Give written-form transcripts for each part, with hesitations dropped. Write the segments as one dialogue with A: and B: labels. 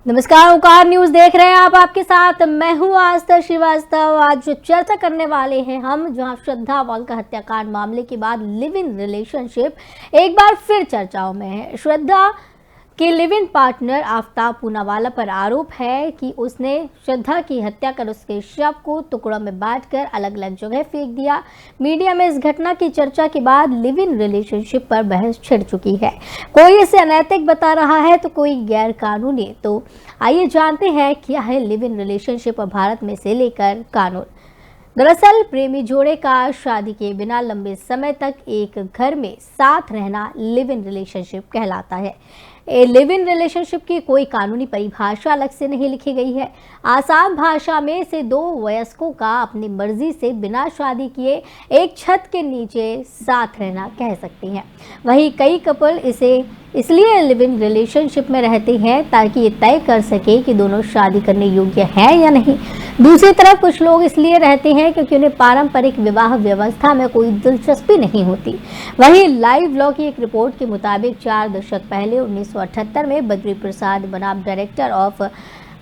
A: नमस्कार, ओंकार न्यूज देख रहे हैं आप। आपके साथ मैं हूं आस्था श्रीवास्तव। आज जो चर्चा करने वाले हैं हम, जहां श्रद्धा वाल्का हत्याकांड मामले के बाद लिव इन रिलेशनशिप एक बार फिर चर्चाओं में है। श्रद्धा के live in partner Aftab Poonawalla पर आरोप है कि उसने श्रद्धा की हत्या कर उसके शव को टुकड़ों में बांटकर अलग अलग जगह फेंक दिया। मीडिया में इस घटना की चर्चा के बाद लिव इन रिलेशनशिप पर बहस छिड़ चुकी है। कोई इसे अनैतिक बता रहा है तो कोई गैर कानूनी। तो आइए जानते हैं क्या है लिव इन रिलेशनशिप और भारत में से लेकर कानून। दरअसल प्रेमी जोड़े का शादी के बिना लंबे समय तक एक घर में साथ रहना लिव इन रिलेशनशिप कहलाता है। लिव इन रिलेशनशिप की कोई कानूनी परिभाषा अलग से नहीं लिखी गई है। आसान भाषा में इसे दो वयस्कों का अपनी मर्जी से बिना शादी किए एक छत के नीचे साथ रहना कह सकते हैं। वहीं कई कपल इसे इसलिए लिव इन रिलेशनशिप में रहते हैं ताकि ये तय कर सके कि दोनों शादी करने योग्य हैं या नहीं। दूसरी तरफ कुछ लोग इसलिए रहते हैं क्योंकि उन्हें पारंपरिक विवाह व्यवस्था में कोई दिलचस्पी नहीं होती। वहीं लाइव लॉ की एक रिपोर्ट के मुताबिक 4 दशक पहले 1978 में बद्री प्रसाद बनाम डायरेक्टर ऑफ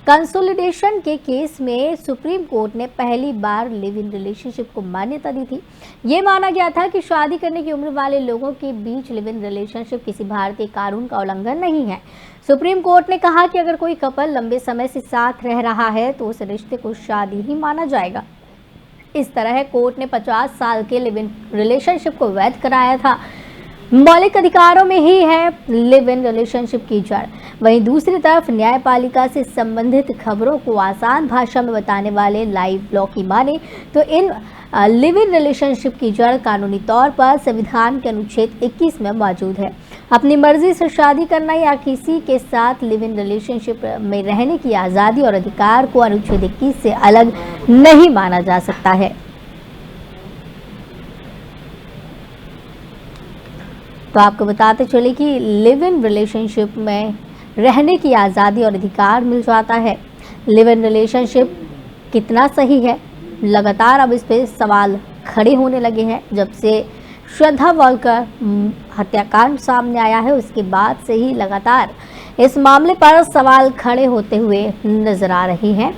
A: कंसोलिडेशन के केस में सुप्रीम कोर्ट ने पहली बार लिव इन रिलेशनशिप को मान्यता दी थी। ये माना गया था कि शादी करने की उम्र वाले लोगों के बीच लिव इन रिलेशनशिप किसी भारतीय कानून का उल्लंघन नहीं है। सुप्रीम कोर्ट ने कहा कि अगर कोई कपल लंबे समय से साथ रह रहा है तो उस रिश्ते को शादी ही माना जाएगा। इस तरह कोर्ट ने 50 साल के लिव इन रिलेशनशिप को वैध कराया था। मौलिक अधिकारों में ही है लिव इन रिलेशनशिप की जड़। वहीं दूसरी तरफ न्यायपालिका से संबंधित खबरों को आसान भाषा में बताने वाले लाइव लॉ की माने तो इन लिव इन रिलेशनशिप की जड़ कानूनी तौर पर संविधान के अनुच्छेद 21 में मौजूद है। अपनी मर्जी से शादी करना या किसी के साथ लिव इन रिलेशनशिप में रहने की आज़ादी और अधिकार को अनुच्छेद 21 से अलग नहीं माना जा सकता है। तो आपको बताते चले कि लिव इन रिलेशनशिप में रहने की आज़ादी और अधिकार मिल जाता है। लिव इन रिलेशनशिप कितना सही है, लगातार अब इस पे सवाल खड़े होने लगे हैं। जब से श्रद्धा वाल्का हत्याकांड सामने आया है उसके बाद से ही लगातार इस मामले पर सवाल खड़े होते हुए नजर आ रहे हैं।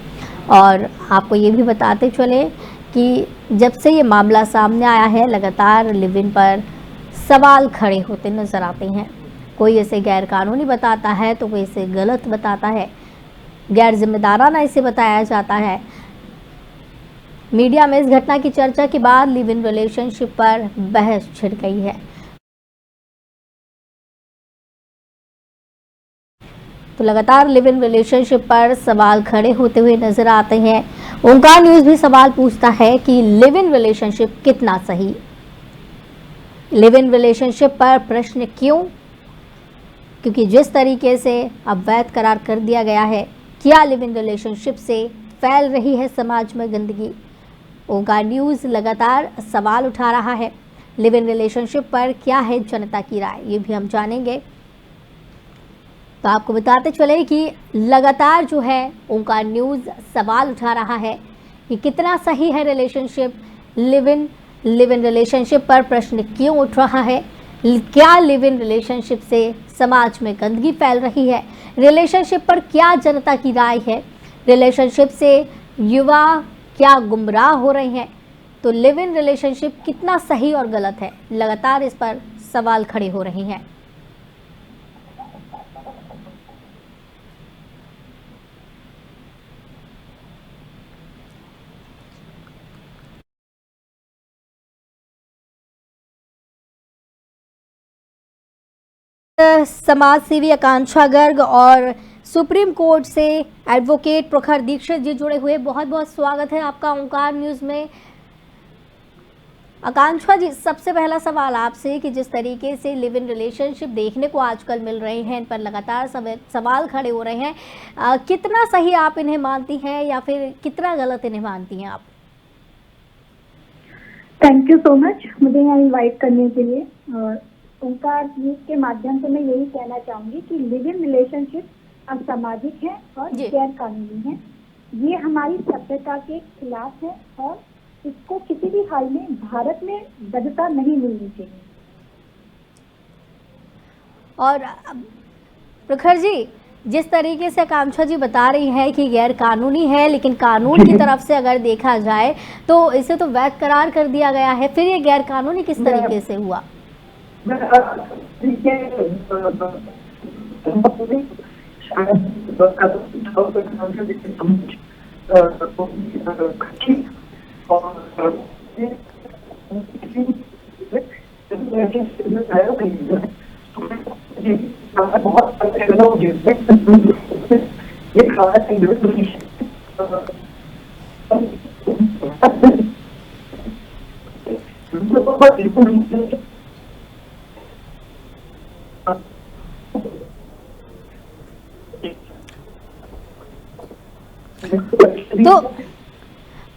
A: और आपको ये भी बताते चले कि जब से ये मामला सामने आया है लगातार लिव इन पर सवाल खड़े होते नजर आते हैं। कोई इसे गैर कानूनी बताता है तो कोई इसे गलत बताता है, गैर जिम्मेदाराना इसे बताया जाता है। मीडिया में इस घटना की चर्चा के बाद लिव इन रिलेशनशिप पर बहस छिड़ गई है। तो लगातार लिव इन रिलेशनशिप पर सवाल खड़े होते हुए नजर आते हैं। ओंकार न्यूज भी सवाल पूछता है कि लिव इन रिलेशनशिप कितना सही। लिव इन रिलेशनशिप पर प्रश्न क्यों? क्योंकि जिस तरीके से अब वैध करार कर दिया गया है, क्या लिव इन रिलेशनशिप से फैल रही है समाज में गंदगी? ओंकार न्यूज़ लगातार सवाल उठा रहा है। लिव इन रिलेशनशिप पर क्या है जनता की राय, ये भी हम जानेंगे। तो आपको बताते चले कि लगातार जो है ओंकार न्यूज़ सवाल उठा रहा है कि कितना सही है रिलेशनशिप। लिव इन रिलेशनशिप पर प्रश्न क्यों उठ रहा है? क्या लिव इन रिलेशनशिप से समाज में गंदगी फैल रही है? रिलेशनशिप पर क्या जनता की राय है? रिलेशनशिप से युवा क्या गुमराह हो रहे हैं? तो लिव इन रिलेशनशिप कितना सही और गलत है, लगातार इस पर सवाल खड़े हो रहे हैं। समाज सेवी आकांक्षा गर्ग और सुप्रीम कोर्ट से एडवोकेट प्रखर दीक्षित जी जुड़े हुए, बहुत बहुत स्वागत है आपका ओंकार न्यूज में। आकांक्षा जी, सबसे पहला सवाल आपसे कि जिस तरीके से लिव इन रिलेशनशिप देखने को आजकल मिल रहे हैं, इन पर लगातार सवाल खड़े हो रहे हैं, कितना सही आप इन्हें मानती हैं या फिर कितना गलत इन्हें मानती हैं आप?
B: थैंक यू सो मच मुझे यहाँ इनवाइट करने के लिए। और ओंकार न्यूज के माध्यम से मैं यही कहना चाहूंगी कि लिव इन रिलेशनशिप असामाजिक है और गैर कानूनी है। ये हमारी सभ्यता के खिलाफ है और इसको किसी भी हाल में भारत में वैधता नहीं मिलनी चाहिए।
A: और प्रखर जी, जिस तरीके से आकांक्षा जी बता रही हैं कि गैर कानूनी है, लेकिन कानून की तरफ से अगर देखा जाए तो इसे तो वैध करार कर दिया गया है, फिर ये गैर कानूनी किस तरीके से हुआ? तो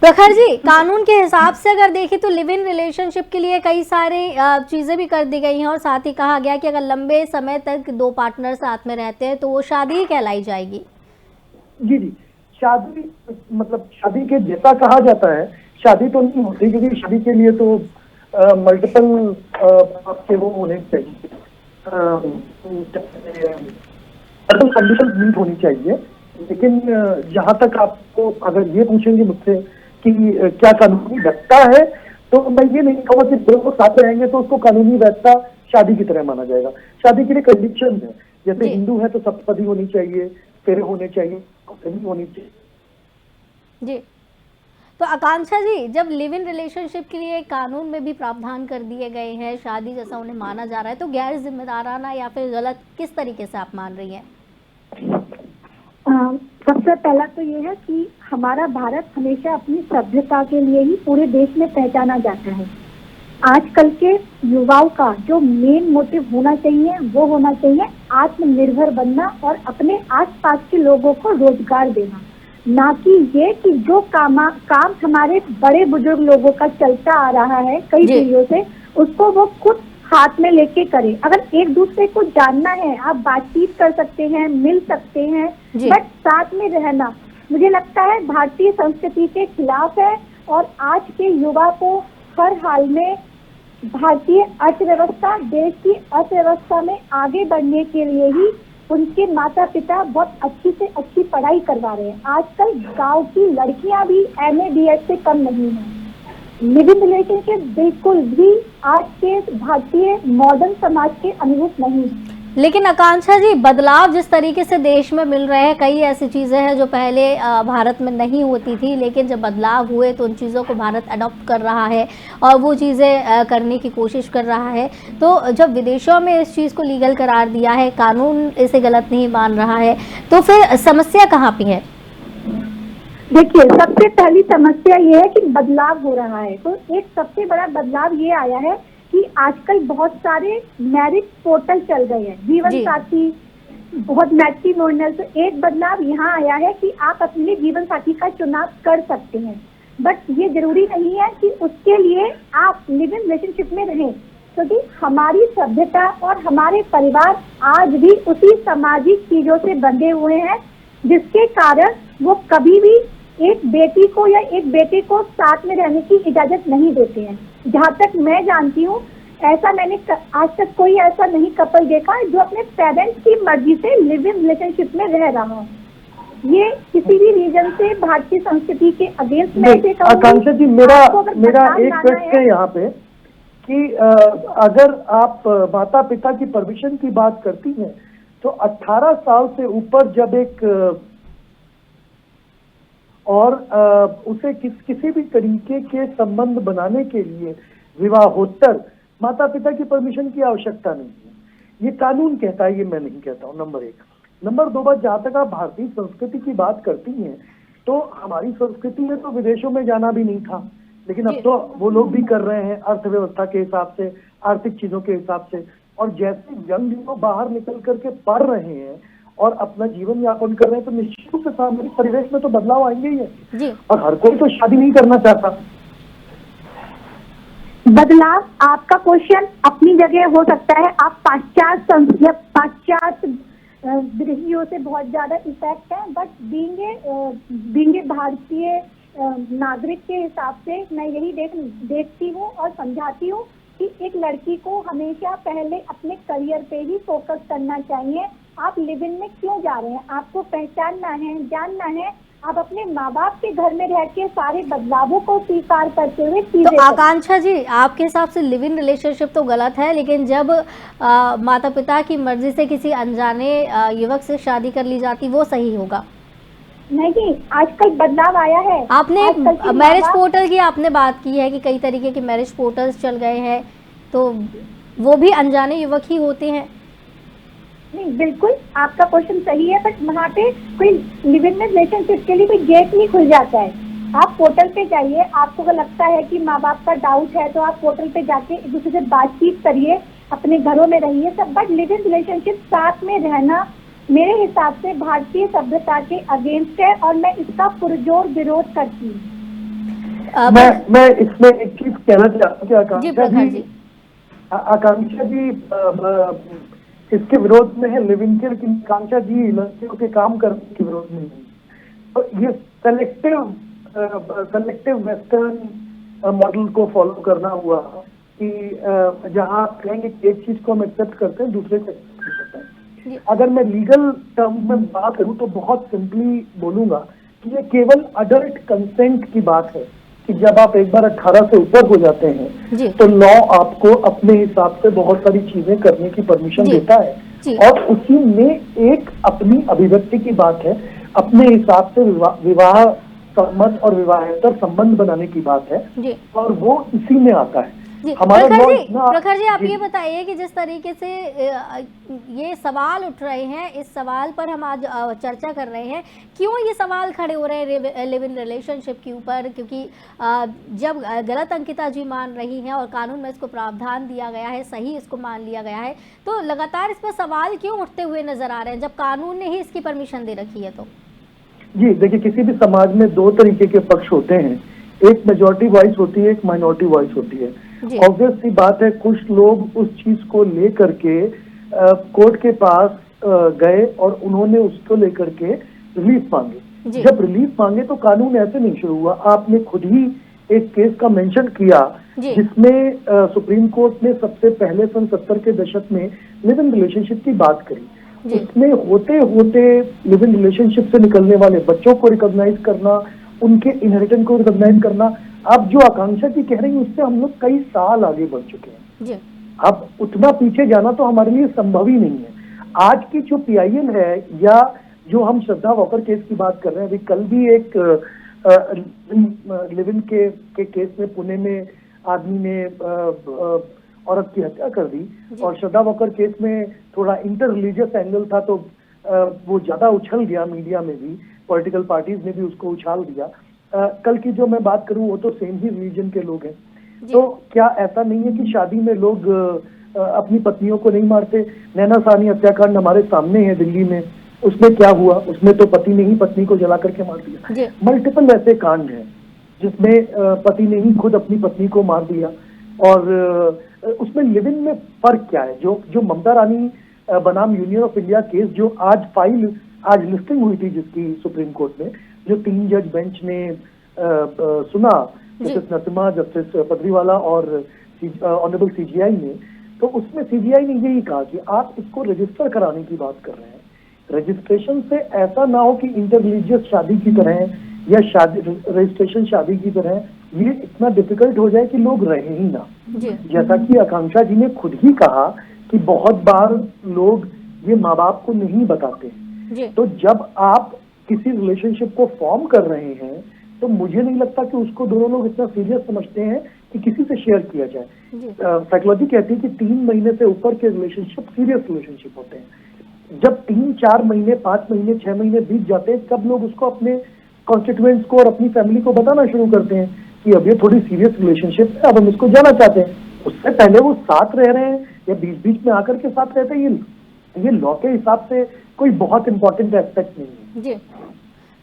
A: प्रखर जी, कानून के हिसाब से अगर देखें तो लिव इन रिलेशनशिप के लिए कई सारे चीज़ें भी कर दी गई हैं और साथ ही कहा गया कि अगर लंबे समय तक दो पार्टनर साथ में रहते हैं तो वो शादी ही कहलाई जाएगी।
C: जी जी, शादी मतलब शादी के जैसा कहा जाता है, शादी तो नहीं होती, क्योंकि शादी के लिए तो मल्टीपल आपके वो होने चाहिए, कंडीशन मीट होनी चाहिए। लेकिन जहां तक आपको अगर ये पूछेंगे मुझसे कि क्या कानूनी वैधता है, तो मैं ये नहीं कहूँगा कि दोनों साथ रहेंगे तो उसको कानूनी वैधता शादी की तरह माना जाएगा। शादी के लिए कंडीशन है, जैसे हिंदू है तो सप्तपदी होनी चाहिए, फेरे होने चाहिए, होनी चाहिए।
A: जी, तो आकांक्षा जी, जब लिव इन रिलेशनशिप के लिए कानून में भी प्रावधान कर दिए गए हैं, शादी जैसा उन्हें माना जा रहा है, तो गैर जिम्मेदाराना या फिर गलत किस तरीके से आप मान रही हैं?
B: सबसे पहला तो ये है कि हमारा भारत हमेशा अपनी सभ्यता के लिए ही पूरे देश में पहचाना जाता है। आजकल के युवाओं का जो मेन मोटिव होना चाहिए वो होना चाहिए आत्मनिर्भर बनना और अपने आसपास के लोगों को रोजगार देना, ना कि ये कि जो काम हमारे बड़े बुजुर्ग लोगों का चलता आ रहा है कई पीढ़ियों से, उसको वो खुद हाथ में लेके करें। अगर एक दूसरे को जानना है, आप बातचीत कर सकते हैं, मिल सकते हैं, बट साथ में रहना मुझे लगता है भारतीय संस्कृति के खिलाफ है। और आज के युवा को हर हाल में भारतीय अर्थव्यवस्था, देश की अर्थव्यवस्था में आगे बढ़ने के लिए ही उनके माता पिता बहुत अच्छी से अच्छी पढ़ाई करवा रहे हैं। आजकल गांव की लड़कियां भी MA BEd से कम नहीं है। लिव इन रिलेशनशिप बिल्कुल भी आज के भारतीय मॉडर्न समाज के अनुरूप नहीं है।
A: लेकिन आकांक्षा जी, बदलाव जिस तरीके से देश में मिल रहे हैं, कई ऐसी चीज़ें हैं जो पहले भारत में नहीं होती थी, लेकिन जब बदलाव हुए तो उन चीज़ों को भारत अडॉप्ट कर रहा है और वो चीज़ें करने की कोशिश कर रहा है। तो जब विदेशों में इस चीज़ को लीगल करार दिया है, कानून इसे गलत नहीं मान रहा है, तो फिर समस्या कहाँ पे है?
B: देखिए, सबसे पहली समस्या ये है कि बदलाव हो रहा है। तो एक सबसे बड़ा बदलाव ये आया है कि आजकल बहुत सारे मैरिज पोर्टल चल गए हैं, जीवन साथी, बहुत मैट्रिमोनियल। तो एक बदलाव यहाँ आया है कि आप अपने जीवन साथी का चुनाव कर सकते हैं, बट ये जरूरी नहीं है कि उसके लिए आप लिव इन रिलेशनशिप में रहें, क्योंकि हमारी सभ्यता और हमारे परिवार आज भी उसी सामाजिक चीजों से बंधे हुए हैं, जिसके कारण वो कभी भी एक बेटी को या एक बेटे को साथ में रहने की इजाजत नहीं देते हैं। जहाँ तक मैं जानती हूँ, ऐसा मैंने आज तक कोई ऐसा नहीं कपल देखा जो अपने पेरेंट्स की मर्जी से लिव इन रिलेशनशिप में रह रहा हो। ये किसी भी रीजन से भारतीय संस्कृति के अगेंस्ट में।
C: आकांक्षा जी, मेरा एक प्रश्न है यहाँ पे कि अगर आप माता पिता की परमिशन की बात करती हैं, तो 18 साल से ऊपर जब एक और उसे किसी भी तरीके के संबंध बनाने के लिए विवाहोत्तर माता पिता की परमिशन की आवश्यकता नहीं है। ये कानून कहता है, ये मैं नहीं कहता हूँ, नंबर 1। नंबर 2 बात, जहाँ तक आप भारतीय संस्कृति की बात करती हैं, तो हमारी संस्कृति में तो विदेशों में जाना भी नहीं था, लेकिन अब तो वो लोग भी कर रहे हैं अर्थव्यवस्था के हिसाब से, आर्थिक चीजों के हिसाब से। और जैसे यंग लोग बाहर निकल करके पढ़ रहे हैं और अपना जीवन यापन कर रहे हैं, तो निश्चित रूप से सामाजिक परिवेश में तो बदलाव आएंगे ही है। और हर कोई तो शादी नहीं करना चाहता।
B: बदलाव, आपका क्वेश्चन अपनी जगह हो सकता है। आप पाश्चात्य दृष्टियों से बहुत ज्यादा इफेक्ट है, बट बीइंग भारतीय नागरिक के हिसाब से मैं यही देखती हूँ और समझाती हूँ कि एक लड़की को हमेशा पहले अपने करियर पे ही फोकस करना चाहिए। आप लिव इन में क्यों जा रहे हैं? आपको पहचानना है, जानना है, आप अपने माँ बाप के घर में रह के सारे बदलावों को स्वीकार करते हुए चीजें
A: तो आकांक्षा जी, आपके हिसाब से लिव इन रिलेशनशिप तो गलत है, लेकिन जब माता पिता की मर्जी से किसी अनजाने युवक से शादी कर ली जाती, वो सही होगा?
B: नहीं, आजकल बदलाव आया है।
A: आपने मैरिज पोर्टल की आपने बात की है कि कई तरीके के मैरिज पोर्टल्स चल गए हैं, तो वो भी अनजाने युवक ही होते हैं।
B: नहीं, बिल्कुल आपका क्वेश्चन सही है, बट वहाँ पे कोई लिव इन रिलेशनशिप के लिए कोई गेट नहीं खुल जाता है। आप पोर्टल पे जाइए, आपको अगर लगता है कि माँ बाप का डाउट है तो आप पोर्टल पे जाके एक दूसरे से बातचीत करिए, अपने घरों में रहिए सब। बट लिव इन रिलेशनशिप साथ में रहना मेरे हिसाब से भारतीय सभ्यता के अगेंस्ट है और मैं इसका पुरजोर विरोध करती हूँ।
C: मैं इसमें एक चीज कहना चाहता हूँ कि आकांक्षा जी इसके विरोध में है लिव इन के, लेकिन आकांक्षा जी लड़कियों के काम करने के विरोध में नहीं। तो ये सेलेक्टिव वेस्टर्न मॉडल को फॉलो करना हुआ कि जहाँ कहेंगे कि एक चीज को हम एक्सेप्ट करते हैं, दूसरे को एक्सेप्ट नहीं करते हैं। अगर मैं लीगल टर्म में बात करूँ तो बहुत सिंपली बोलूंगा कि ये केवल अडल्ट कंसेंट की बात है कि जब आप एक बार 18 से ऊपर हो जाते हैं तो लॉ आपको अपने हिसाब से बहुत सारी चीजें करने की परमिशन देता है और उसी में एक अपनी अभिव्यक्ति की बात है, अपने हिसाब से विवाह सम्मत और विवाहेतर संबंध बनाने की बात है और वो इसी में आता है।
A: प्रखर जी, आप ये बताइए कि जिस तरीके से ये सवाल उठ रहे हैं, इस सवाल पर हम आज चर्चा कर रहे हैं, क्यों ये सवाल खड़े हो रहे हैं लिव इन रिलेशनशिप के ऊपर? क्योंकि जब गलत अंकिता जी मान रही हैं और कानून में इसको प्रावधान दिया गया है, सही इसको मान लिया गया है, तो लगातार इस पर सवाल क्यों उठते हुए नजर आ रहे हैं जब कानून ने ही इसकी परमिशन दे रखी है? तो
C: जी देखिए, किसी भी समाज में दो तरीके के पक्ष होते हैं, एक मेजॉरिटी वॉइस होती है, एक माइनॉरिटी वॉइस होती है। ऑब्वियस सी बात है, कुछ लोग उस चीज को लेकर के कोर्ट के पास गए और उन्होंने उसको लेकर के रिलीफ मांगे। जब रिलीफ मांगे तो कानून ऐसे नहीं शुरू हुआ। आपने खुद ही एक केस का मेंशन किया जिसमें सुप्रीम कोर्ट ने सबसे पहले सन 70 के दशक में लिव इन रिलेशनशिप की बात करी। उसमें होते होते लिव इन रिलेशनशिप से निकलने वाले बच्चों को रिकॉग्नाइज करना, उनके इनहेरिटेंस को रिकॉग्नाइज करना, अब जो आकांक्षा जी कह रही है उससे हम लोग कई साल आगे बढ़ चुके हैं। अब उतना पीछे जाना तो हमारे लिए संभव ही नहीं है। आज की जो PIL है या जो हम श्रद्धा वॉकर केस की बात कर रहे हैं, अभी कल भी एक लिव इन के केस में पुणे में आदमी ने औरत की हत्या कर दी और श्रद्धा वॉकर केस में थोड़ा इंटर रिलीजियस एंगल था तो वो ज्यादा उछल गया मीडिया में भी, पॉलिटिकल पार्टीज ने भी उसको उछाल दिया। कल की जो मैं बात करूं वो तो सेम ही रिलीजन के लोग हैं। तो क्या ऐसा नहीं है कि शादी में लोग अपनी पत्नियों को नहीं मारते? नैना साहनी हत्याकांड हमारे सामने है दिल्ली में, उसमें क्या हुआ? उसमें तो पति ने ही पत्नी को जला करके मार दिया। मल्टीपल ऐसे कांड हैं जिसमें पति ने ही खुद अपनी पत्नी को मार दिया। और उसमें लिव इन में फर्क क्या है? जो ममता रानी बनाम यूनियन ऑफ इंडिया केस जो आज लिस्टिंग हुई थी जिसकी सुप्रीम कोर्ट में, जो 3 जज बेंच ने सुना, जस्टिस नरसिम्हा, जस्टिस पदरीवाला और ऑनरेबल CGI ने, तो उसमें CGI ने यही कहा कि आप इसको रजिस्टर कराने की बात कर रहे हैं। रजिस्ट्रेशन से ऐसा ना हो कि इंटर रिलीजियस शादी की तरह या रजिस्ट्रेशन शादी की तरह ये इतना डिफिकल्ट हो जाए कि लोग रहे ही ना। जैसा कि आकांक्षा जी ने खुद ही कहा कि बहुत बार लोग ये माँ बाप को नहीं बताते। तो जब आप किसी रिलेशनशिप को फॉर्म कर रहे हैं तो मुझे नहीं लगता कि उसको दोनों लोग इतना सीरियस समझते हैं कि किसी से शेयर किया जाए। साइकोलॉजी कहती है कि 3 महीने से ऊपर के रिलेशनशिप सीरियस रिलेशनशिप होते हैं। जब 3-4 महीने, 5 महीने, 6 महीने बीत जाते हैं तब लोग उसको अपने कॉन्स्टिट्यूएंट्स को और अपनी फैमिली को बताना शुरू करते हैं कि अब ये थोड़ी सीरियस रिलेशनशिप है, अब हम इसको जाना चाहते हैं। उससे पहले वो साथ रह रहे हैं या बीच बीच में आकर के साथ रहते हैं, ये लॉ के हिसाब से कोई बहुत इंपॉर्टेंट एस्पेक्ट नहीं है।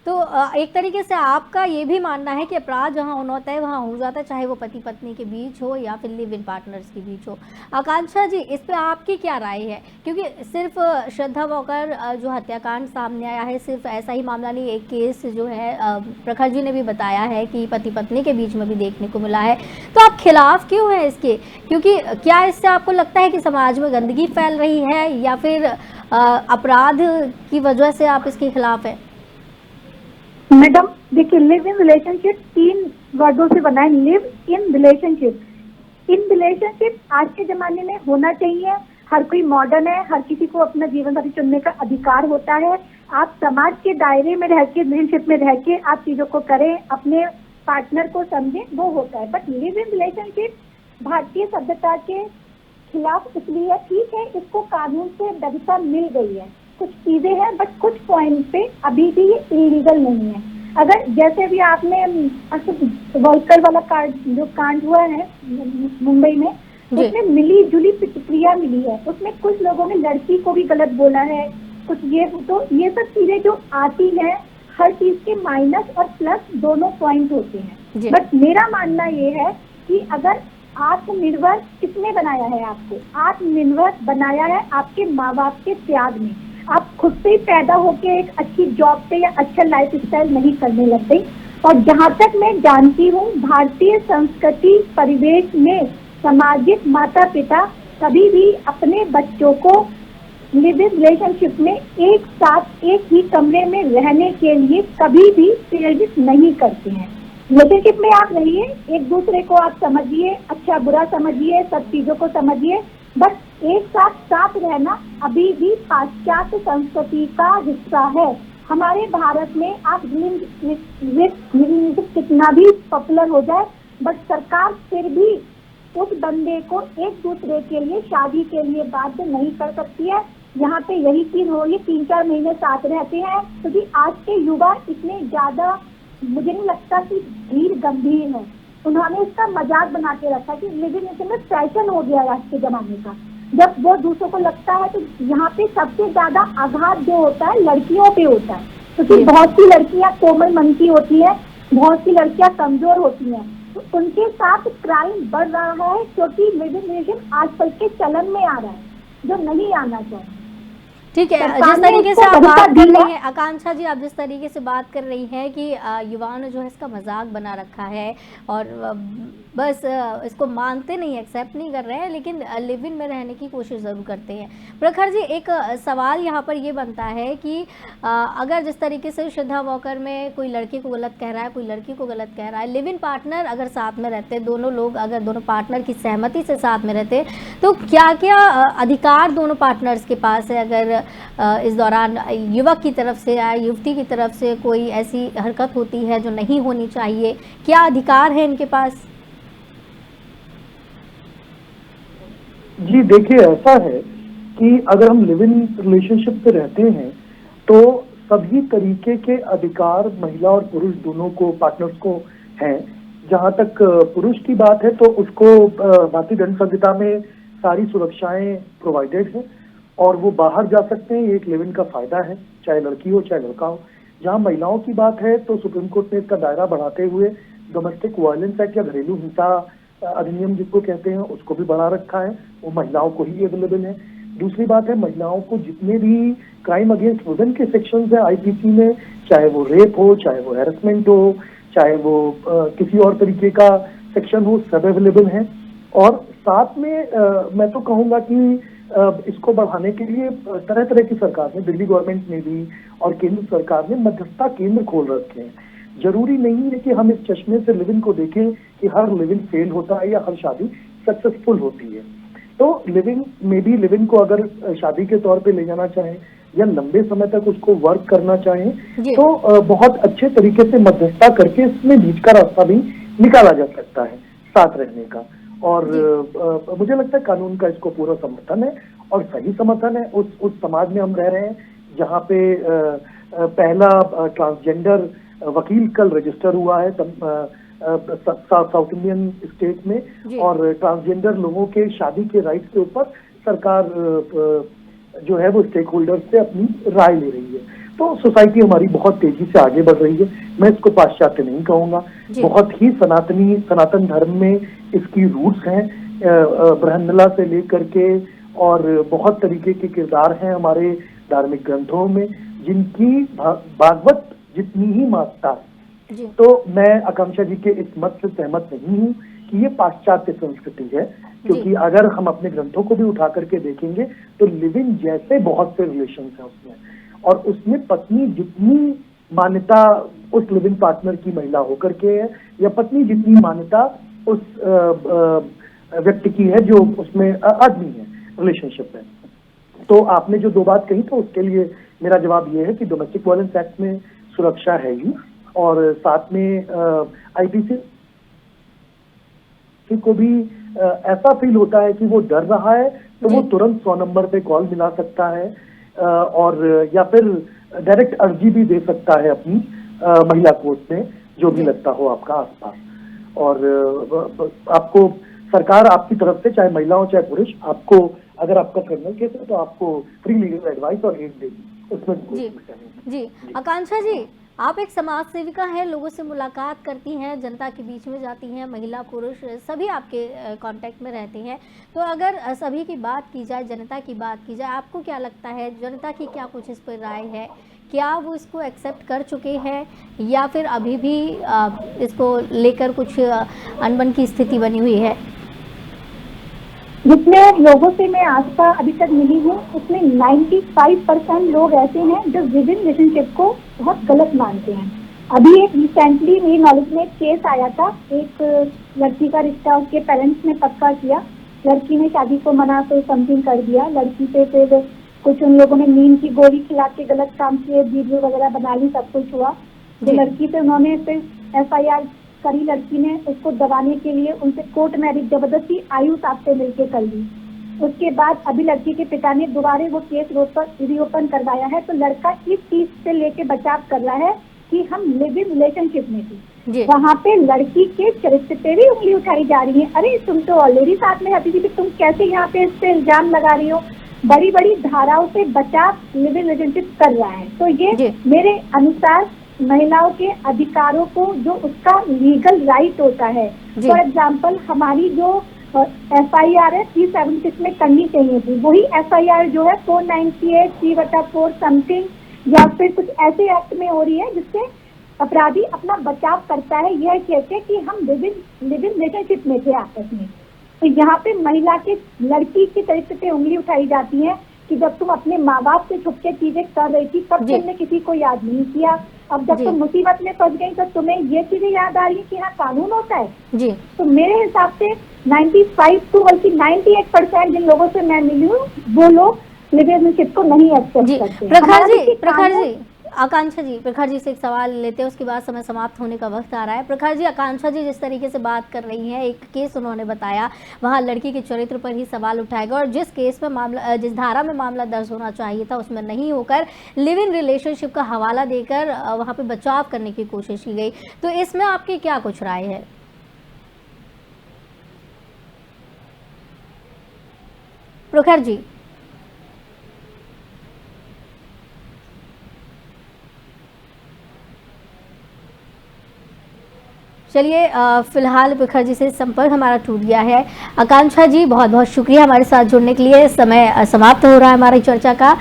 A: तो एक तरीके से आपका ये भी मानना है कि अपराध जहाँ होना होता है वहाँ हो जाता है, चाहे वो पति पत्नी के बीच हो या फिर लिव इन पार्टनर्स के बीच हो। आकांक्षा जी, इस पे आपकी क्या राय है? क्योंकि सिर्फ श्रद्धा वॉकर जो हत्याकांड सामने आया है सिर्फ ऐसा ही मामला नहीं, एक केस जो है प्रखर जी ने भी बताया है कि पति पत्नी के बीच में भी देखने को मिला है। तो आप खिलाफ क्यों हैं इसके? क्योंकि क्या इससे आपको लगता है कि समाज में गंदगी फैल रही है या फिर अपराध की वजह से आप इसके खिलाफ है?
B: मैडम देखिए, लिव इन रिलेशनशिप 3 वर्डों से बना है। Live in relationship. In relationship आज के जमाने में होना चाहिए। हर कोई मॉडर्न है, हर किसी को अपना जीवन साथी चुनने का अधिकार होता है। आप समाज के दायरे में रह के, रिलेशनशिप में रह के आप चीजों को करें, अपने पार्टनर को समझें, वो होता है। बट लिव इन रिलेशनशिप भारतीय सभ्यता के खिलाफ इसलिए है, ठीक है, इसको कानून से व्यवस्था मिल गई है, कुछ चीजें हैं, बट कुछ पॉइंट पे अभी भी ये इलीगल नहीं है। अगर जैसे भी आपने वॉल्कर वाला जो कांड हुआ है मुंबई में, उसमें मिली जुली प्रतिक्रिया मिली है। उसमें कुछ लोगों ने लड़की को भी गलत बोला है, कुछ ये सब चीजें जो आती हैं, हर चीज के माइनस और प्लस दोनों पॉइंट होते हैं। बट मेरा मानना ये है कि अगर आत्मनिर्भर किसने बनाया है आपको? आत्मनिर्भर बनाया है आपके माँ बाप के त्याग में। आप खुद से ही पैदा होके एक अच्छी जॉब पे या अच्छा लाइफ स्टाइल नहीं करने लगते। और जहाँ तक मैं जानती हूँ, भारतीय संस्कृति परिवेश में सामाजिक माता पिता कभी भी अपने बच्चों को लिव इन रिलेशनशिप में एक साथ एक ही कमरे में रहने के लिए कभी भी प्रेरित नहीं करते हैं। रिलेशनशिप में आप रहिए, एक दूसरे को आप समझिए, अच्छा बुरा समझिए, सब चीजों को समझिए, बट एक साथ रहना अभी भी पाश्चात्य संस्कृति का हिस्सा है। हमारे भारत में आप रिलेशनशिप कितना भी पॉपुलर हो जाए, बट सरकार फिर भी उस बंदे को एक दूसरे के लिए शादी के लिए बाध्य नहीं कर सकती है। यहाँ पे यही चीज हो रही है, 3-4 महीने साथ रहते हैं, क्योंकि आज के युवा इतने ज्यादा, मुझे नहीं लगता कि धीर गंभीर है। उन्होंने इसका मजाक बना के रखा कि लिव इन रिलेशनशिप में फैशन हो गया है आज के जमाने का। जब वो दूसरों को लगता है, तो यहाँ पे सबसे ज्यादा आघात जो होता है लड़कियों पे होता है, क्योंकि बहुत सी लड़कियां कोमल मन की होती है, बहुत सी लड़कियां कमजोर होती हैं, तो उनके साथ क्राइम बढ़ रहा है, क्योंकि लिव इन रिलेशनशिप आजकल के चलन में आ रहा है, जो नहीं आना चाहिए।
A: ठीक है, जिस तरीके से आप बात कर रही हैं आकांक्षा जी, आप जिस तरीके से बात कर रही हैं कि युवाओं ने जो है इसका मजाक बना रखा है और बस इसको मानते नहीं, एक्सेप्ट नहीं कर रहे हैं, लेकिन लिव इन में रहने की कोशिश ज़रूर करते हैं। प्रखर जी, एक सवाल यहाँ पर ये बनता है कि अगर जिस तरीके से श्रद्धा वॉकर में कोई लड़की को गलत कह रहा है, कोई लड़की को गलत कह रहा है, लिव इन पार्टनर अगर साथ में रहते, दोनों लोग अगर दोनों पार्टनर की सहमति से साथ में रहते, तो क्या क्या अधिकार दोनों पार्टनर्स के पास है? अगर इस दौरान युवक की तरफ से या युवती की तरफ से कोई ऐसी हरकत होती है जो नहीं होनी चाहिए, क्या अधिकार है इनके पास?
C: जी देखिए, ऐसा है कि अगर हम लिव इन रिलेशनशिप पे रहते हैं तो सभी तरीके के अधिकार महिला और पुरुष दोनों को, पार्टनर्स को हैं। जहां तक पुरुष की बात है तो उसको भारतीय दंड संहिता में सारी सुरक्षाएं प्रोवाइडेड हैं और वो बाहर जा सकते हैं। ये एक लिव इन का फायदा है, चाहे लड़की हो चाहे लड़का हो। जहां महिलाओं की बात है तो सुप्रीम कोर्ट ने इसका दायरा बढ़ाते हुए डोमेस्टिक वायलेंस एक्ट या घरेलू हिंसा अधिनियम जिसको कहते हैं उसको भी बढ़ा रखा है, वो महिलाओं को ही अवेलेबल है। दूसरी बात है, महिलाओं को जितने भी क्राइम अगेंस्ट वुमेन के सेक्शंस है आईपीसी में, चाहे वो रेप हो, चाहे वो हैरेसमेंट हो, चाहे वो किसी और तरीके का सेक्शन हो, सब अवेलेबल है। और साथ में मैं तो कहूँगा कि इसको बढ़ाने के लिए तरह तरह की सरकार ने, दिल्ली गवर्नमेंट ने भी और केंद्र सरकार ने मध्यस्थता केंद्र खोल रखे हैं। जरूरी नहीं है कि हम इस चश्मे से लिव इन को देखें कि हर लिव इन फेल होता है या हर शादी सक्सेसफुल होती है। तो लिव इन में भी, लिव इन को अगर शादी के तौर पे ले जाना चाहें या लंबे समय तक उसको वर्क करना चाहें तो बहुत अच्छे तरीके से मध्यस्थता करके इसमें बीच का रास्ता भी निकाला जा सकता है साथ रहने का। और मुझे लगता है कानून का इसको पूरा समर्थन है और सही समर्थन है। उस समाज में हम रह रहे हैं जहाँ पे पहला ट्रांसजेंडर वकील कल रजिस्टर हुआ है साउथ इंडियन स्टेट में, और ट्रांसजेंडर लोगों के शादी के राइट के ऊपर सरकार जो है वो स्टेक होल्डर से अपनी राय ले रही है। तो सोसाइटी हमारी बहुत तेजी से आगे बढ़ रही है। मैं इसको पाश्चात्य नहीं कहूँगा, बहुत ही सनातन धर्म में इसकी रूट्स हैं, बृहन्नला से लेकर के, और बहुत तरीके के किरदार हैं हमारे धार्मिक ग्रंथों में जिनकी भागवत जितनी ही महत्ता है। तो मैं आकांक्षा जी के इस मत से सहमत नहीं हूँ कि ये पाश्चात्य संस्कृति है। क्योंकि अगर हम अपने ग्रंथों को भी उठा करके देखेंगे तो लिव इन जैसे बहुत से रिलेशन हैं उसमें, और उसमें पत्नी जितनी मान्यता उस लिविंग पार्टनर की महिला होकर के है, या पत्नी जितनी मान्यता उस व्यक्ति की है जो उसमें आदमी है रिलेशनशिप में। तो आपने जो 2 बात कही तो उसके लिए मेरा जवाब ये है कि डोमेस्टिक वायलेंस एक्ट में सुरक्षा है ही, और साथ में आईपीसी को भी ऐसा फील होता है कि वो डर रहा है तो वो तुरंत 100 नंबर पे कॉल मिला सकता है, और या फिर डायरेक्ट अर्जी भी दे सकता है अपनी महिला कोर्ट में, जो भी लगता हो आपका आसपास। और आपको सरकार आपकी तरफ से, चाहे महिला हो चाहे पुरुष, आपको अगर आपका क्रिमिनल केस है तो आपको फ्री लीगल एडवाइस और एड देगी, उसमें
A: जी। आकांक्षा जी, आप एक समाज सेविका हैं, लोगों से मुलाकात करती हैं, जनता के बीच में जाती हैं, महिला पुरुष सभी आपके कांटेक्ट में रहते हैं। तो अगर सभी की बात की जाए, जनता की बात की जाए, आपको क्या लगता है जनता की क्या कुछ इस पर राय है? क्या वो इसको एक्सेप्ट कर चुके हैं या फिर अभी भी इसको लेकर कुछ अनबन की स्थिति बनी हुई है?
B: जितने लोगों से मैं आस्था अभी तक मिली हूँ उसमें 95% लोग ऐसे हैं जो लिव इन रिलेशनशिप को बहुत गलत मानते हैं। अभी एक रिसेंटली मेरी नॉलेज में एक केस आया था, एक लड़की का रिश्ता उसके पेरेंट्स ने पक्का किया, लड़की ने शादी को मना तो समथिंग कर दिया, लड़की पे फिर कुछ उन लोगों ने नींद की गोली खिला के गलत काम किए, वीडियो वगैरह बना ली, सब कुछ हुआ। तो लड़की पे उन्होंने फिर FIR करी, लड़की ने उसको दबाने के लिए उनसे कोर्ट मैरिज जबरदस्ती आयु साहब से मिलकर कर ली। उसके बाद अभी लड़की के पिता ने दोबारा वो केस रीओपन करवाया है। तो लड़का इस चीज से लेके बचाव कर रहा है कि हम लिव इन रिलेशनशिप में थी, वहाँ पे लड़की के चरित्र पे भी उंगली उठाई जा रही है। अरे तुम तो ऑलरेडी साथ में रहती थी, तुम कैसे यहाँ पे इस पे इल्जाम लगा रही हो? बड़ी बड़ी धाराओं से बचाव लिव इन रिलेशनशिप कर रहा है। तो ये मेरे अनुसार महिलाओं के अधिकारों को, जो उसका लीगल राइट होता है, फॉर एग्जाम्पल हमारी जो FIR है 376 में करनी चाहिए थी, वही FIR जो है 498 3/4 समथिंग या फिर कुछ ऐसे एक्ट में हो रही है जिससे अपराधी अपना बचाव करता है, यह कहते कि हम लिव इन रिलेशनशिप में थे आपस में। तो यहाँ पे महिला के लड़की की चरित्र पे उंगली उठाई जाती है कि जब तुम अपने माँ बाप से छुप के चीजें कर रही थी तब तुमने किसी को याद नहीं किया, अब जब तुम मुसीबत में फंस गई तो तुम्हें ये चीजें याद आ रही है कि हाँ कानून होता है। तो मेरे हिसाब से 95 to बल्कि 98% जिन लोगों से मैं मिली हूँ वो लोग लिव इन रिलेशनशिप को नहीं एक्सेप्ट करते।
A: प्रखर जी, आकांक्षा जी, प्रखर जी से एक सवाल लेते हैं, उसके बाद समय समाप्त होने का वक्त आ रहा है। प्रखर जी, आकांक्षा जी जिस तरीके से बात कर रही हैं, एक केस उन्होंने बताया, वहाँ लड़की के चरित्र पर ही सवाल उठाएगा और जिस केस में मामला, जिस धारा में मामला दर्ज होना चाहिए था उसमें नहीं होकर लिव इन रिलेशनशिप का हवाला देकर वहाँ पे बचाव करने की कोशिश की गई। तो इसमें आपकी क्या कुछ राय है? प्रखर जी। चलिए, फिलहाल प्रखर जी से संपर्क हमारा टूट गया है। आकांक्षा जी, बहुत बहुत शुक्रिया हमारे साथ जुड़ने के लिए। समय समाप्त हो रहा है हमारी चर्चा का।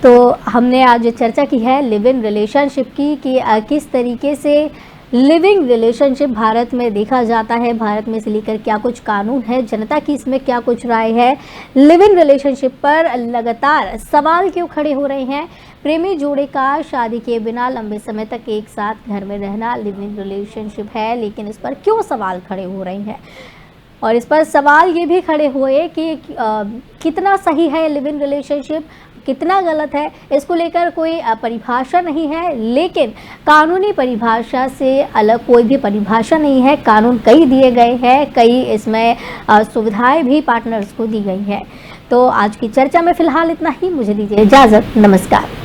A: तो हमने आज चर्चा की है लिव इन रिलेशनशिप की, कि किस तरीके से लिविंग रिलेशनशिप भारत में देखा जाता है, भारत में से लेकर क्या कुछ कानून है, जनता की इसमें क्या कुछ राय है, लिव इन रिलेशनशिप पर लगातार सवाल क्यों खड़े हो रहे हैं, प्रेमी जोड़े का शादी किए बिना लंबे समय तक एक साथ घर में रहना लिव इन रिलेशनशिप है, लेकिन इस पर क्यों सवाल खड़े हो रहे हैं। और इस पर सवाल ये भी खड़े हुए कि कितना सही है लिव इन रिलेशनशिप, कितना गलत है, इसको लेकर कोई परिभाषा नहीं है। लेकिन कानूनी परिभाषा से अलग कोई भी परिभाषा नहीं है, कानून कई दिए गए हैं, कई इसमें सुविधाएं भी पार्टनर्स को दी गई हैं। तो आज की चर्चा में फिलहाल इतना ही, मुझे दीजिए इजाज़त, नमस्कार।